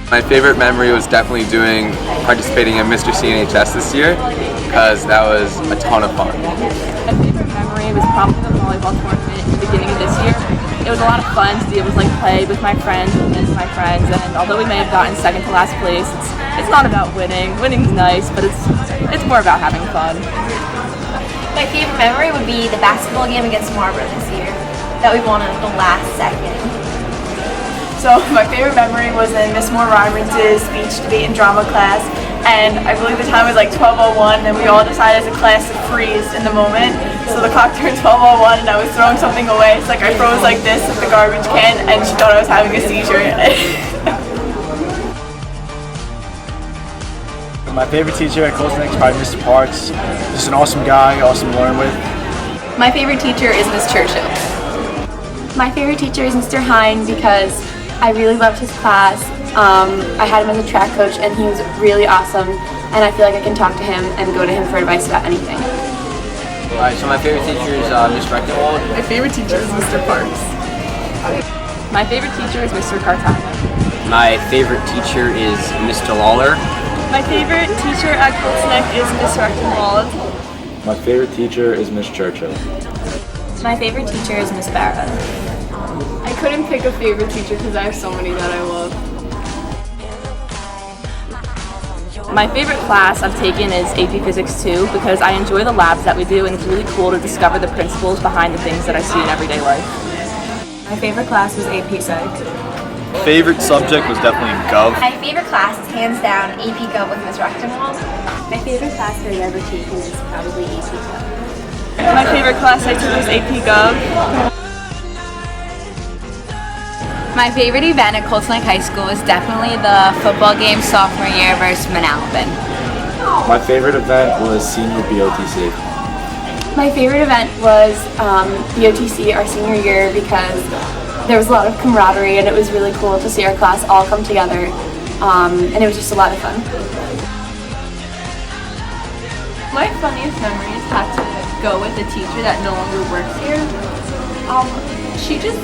My favorite memory was definitely participating in Mr. CNHS this year, because that was a ton of fun. My favorite memory was probably the volleyball tournament at the beginning of this year. It was a lot of fun to be able to play with my friends and against my friends, and although we may have gotten second to last place, it's not about winning. Winning's nice, but it's more about having fun. My favorite memory would be the basketball game against Marlborough this year that we won at the last second. So my favorite memory was in Miss Moore Ryman's speech, debate, and drama class, and I believe the time was 12:01, and we all decided as a class to freeze in the moment. So the clock turned 12:01, and I was throwing something away. So I froze like this with the garbage can, and she thought I was having a seizure. My favorite teacher at Colson is probably Mr. Parks. Just an awesome guy, awesome to learn with. My favorite teacher is Miss Churchill. My favorite teacher is Mr. Hine because I really loved his class. I had him as a track coach and he was really awesome, and I feel like I can talk to him and go to him for advice about anything. Alright, so my favorite teacher is Ms. Rechtenwald. My favorite teacher is Mr. Parks. My favorite teacher is Mr. Cartana. My favorite teacher is Mr. Lawler. My favorite teacher at Colson is Miss Rechtenwald. My favorite teacher is Miss Churchill. My favorite teacher is Miss Barra. I couldn't pick a favorite teacher because I have so many that I love. My favorite class I've taken is AP Physics 2 because I enjoy the labs that we do, and it's really cool to discover the principles behind the things that I see in everyday life. My favorite class was AP Psych. Favorite subject was definitely Gov. My favorite class is hands down AP Gov with Ms. Rechtenwald. My favorite class that I've ever taken is probably AP Gov. My favorite class I took was AP Gov. My favorite event at Colson High School is definitely the football game sophomore year versus Manalapan. My favorite event was senior BOTC. My favorite event was BOTC our senior year because there was a lot of camaraderie and it was really cool to see our class all come together, and it was just a lot of fun. My funniest memories have to go with a teacher that no longer works here. She just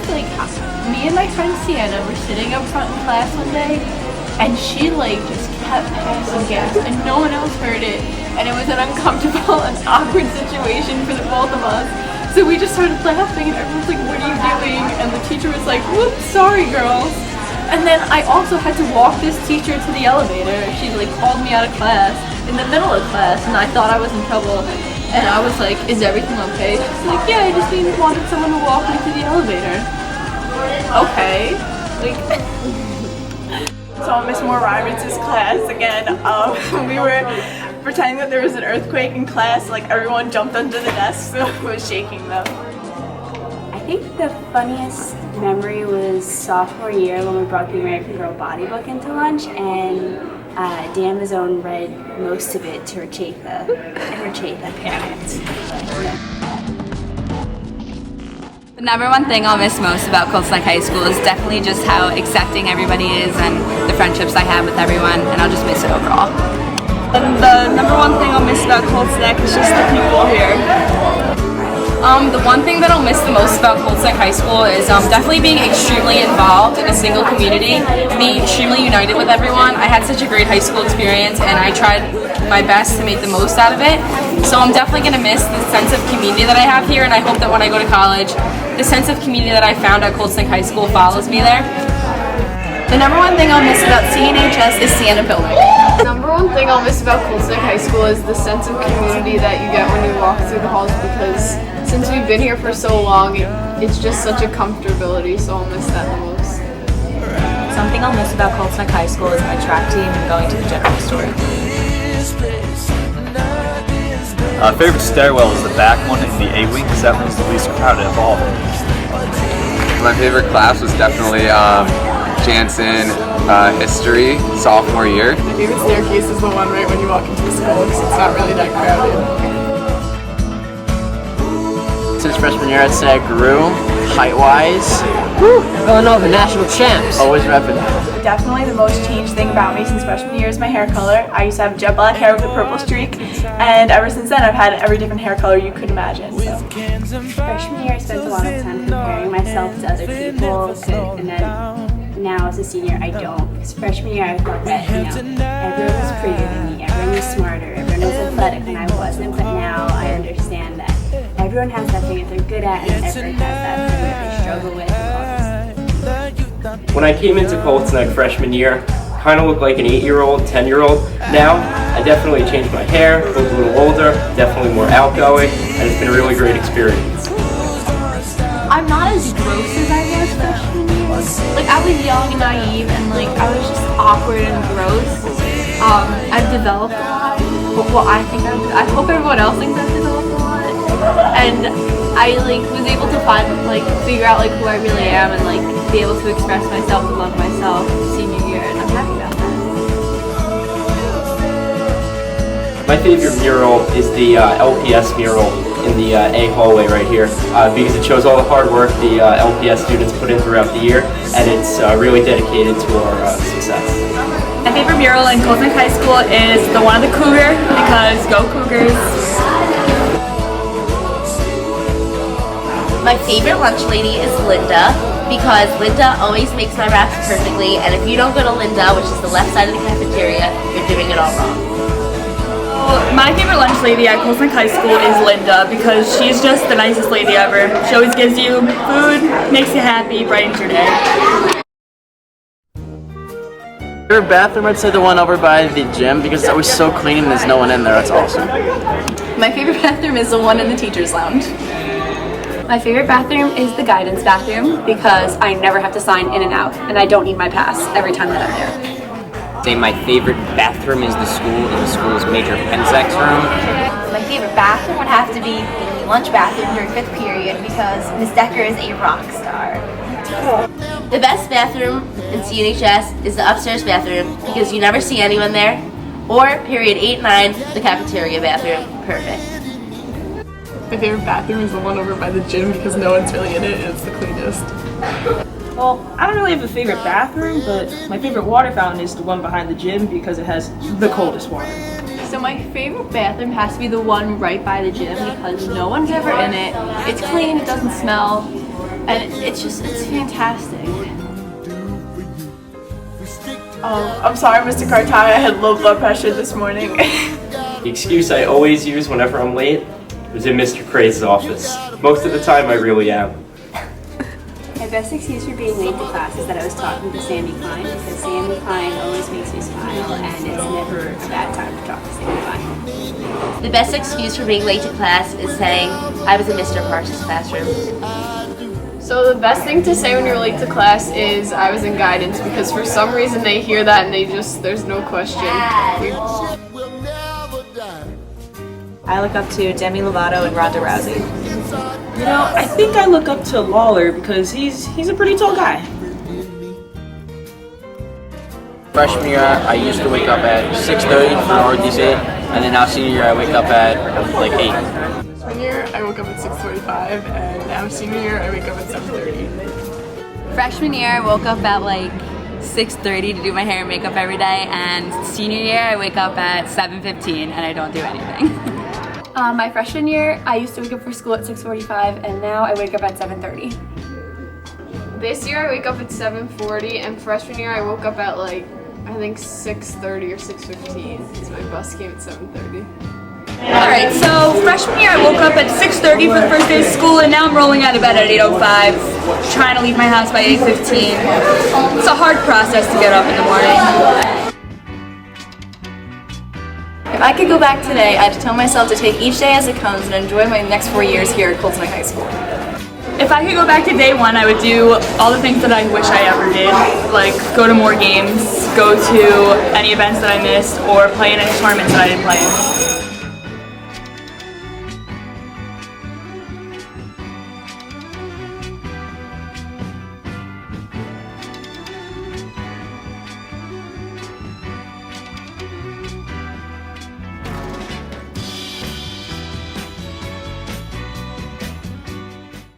me and my friend Sienna were sitting up front in class one day, and she just kept passing gas, and no one else heard it, and it was an uncomfortable and awkward situation for the both of us. So we just started laughing, and everyone's like, "What are you doing?" And the teacher was like, "Whoops, sorry girls." And then I also had to walk this teacher to the elevator. She called me out of class in the middle of class, and I thought I was in trouble. And I was like, "Is everything okay?" She's like, "Yeah, I just wanted someone to walk me to the elevator." Okay. So in Miss Moore Ryman's class again, we were pretending that there was an earthquake in class. Everyone jumped under the desks and was shaking them. I think the funniest memory was sophomore year when we brought the American Girl Body book into lunch, and Dan Mazzone read most of it to Rachetha and Rachetha parents. The number one thing I'll miss most about Colson High School is definitely just how accepting everybody is and the friendships I have with everyone, and I'll just miss it overall. And the number one thing I'll miss about Colson is just the people here. The one thing that I'll miss the most about Colson High School is definitely being extremely involved in a single community, being extremely united with everyone. I had such a great high school experience, and I tried my best to make the most out of it. So I'm definitely going to miss the sense of community that I have here, and I hope that when I go to college, the sense of community that I found at Colson High School follows me there. The number one thing I'll miss about CNHS is Sienna Building. The number one thing I'll miss about Colson High School is the sense of community that you get when you walk through the halls, because since we've been here for so long, it's just such a comfortability, so I'll miss that the most. Something I'll miss about Colson High School is my track team and going to the general store. Favorite stairwell is the back one in the A wing because that one's the least crowded of all. My favorite class was definitely Jansen history, sophomore year. My favorite staircase is the one right when you walk into the school because it's not really that crowded. Since freshman year, I'd say I grew height-wise. Villanova, national champs. Always repping. Definitely the most changed thing about me since freshman year is my hair color. I used to have jet black hair with a purple streak, and ever since then I've had every different hair color you could imagine. So. Freshman year I spent a lot of time comparing myself to other people, and then now as a senior I don't. Because freshman year I thought that, everyone was prettier than me, everyone was smarter, everyone was athletic, and I wasn't. But now I understand that everyone has that thing that they're good at, and everyone has that thing that they struggle with. When I came into Colts Neck freshman year, kind of looked like an 8-year-old, 10-year-old. Now, I definitely changed my hair, look a little older, definitely more outgoing, and it's been a really great experience. I'm not as gross as I was freshman year. Like, I was young and naive, and like I was just awkward and gross. I've developed a lot. Well, I hope everyone else thinks I've developed a lot. And I was able to figure out who I really am, and be able to express myself and love myself senior year, and I'm happy about that. My favorite mural is the LPS mural in the A hallway right here, because it shows all the hard work the LPS students put in throughout the year, and it's really dedicated to our success. My favorite mural in Colts Neck High School is the one of the Cougar, because go Cougars. My favorite lunch lady is Linda, because Linda always makes my wraps perfectly, and if you don't go to Linda, which is the left side of the cafeteria, you're doing it all wrong. My favorite lunch lady at Colts Neck High School is Linda, because she's just the nicest lady ever. She always gives you food, makes you happy, brightens your day. Favorite bathroom, I'd say the one over by the gym, because it's always so clean and there's no one in there. That's awesome. My favorite bathroom is the one in the teacher's lounge. My favorite bathroom is the guidance bathroom, because I never have to sign in and out, and I don't need my pass every time that I'm there. Say my favorite bathroom is the school's major pen sex room. My favorite bathroom would have to be the lunch bathroom during 5th period, because Miss Decker is a rock star. The best bathroom in CNHS is the upstairs bathroom, because you never see anyone there. Or period 8-9, the cafeteria bathroom. Perfect. My favorite bathroom is the one over by the gym, because no one's really in it and it's the cleanest. Well, I don't really have a favorite bathroom, but my favorite water fountain is the one behind the gym because it has the coldest water. So my favorite bathroom has to be the one right by the gym, because no one's ever in it. It's clean, it doesn't smell, and it's fantastic. Oh, I'm sorry, Mr. Cartaya, I had low blood pressure this morning. The excuse I always use whenever I'm late was in Mr. Craze's office. Most of the time I really am. My best excuse for being late to class is that I was talking to Sandy Klein, because Sandy Klein always makes me smile, and it's never a bad time to talk to Sandy Klein. The best excuse for being late to class is saying, I was in Mr. Parks' classroom. So the best thing to say when you're late to class is, I was in guidance, because for some reason they hear that and there's no question. I look up to Demi Lovato and Ronda Rousey. You know, I think I look up to Lawler because he's a pretty tall guy. Freshman year, I used to wake up at 6:30 for RDC, and then now senior year, I wake up at 8. Freshman year, I woke up at 6:45, and now senior year, I wake up at 7:30. Freshman year, I woke up at 6:30 to do my hair and makeup every day, and senior year, I wake up at 7:15 and I don't do anything. My freshman year, I used to wake up for school at 6:45, and now I wake up at 7:30. This year, I wake up at 7:40, and freshman year, I woke up at I think 6:30 or 6:15, because my bus came at 7:30. Alright, so freshman year I woke up at 6:30 for the first day of school, and now I'm rolling out of bed at 8:05, trying to leave my house by 8:15. It's a hard process to get up in the morning. If I could go back today, I'd tell myself to take each day as it comes and enjoy my next 4 years here at Colts Neck High School. If I could go back to day one, I would do all the things that I wish I ever did, like go to more games, go to any events that I missed, or play in any tournaments that I didn't play in.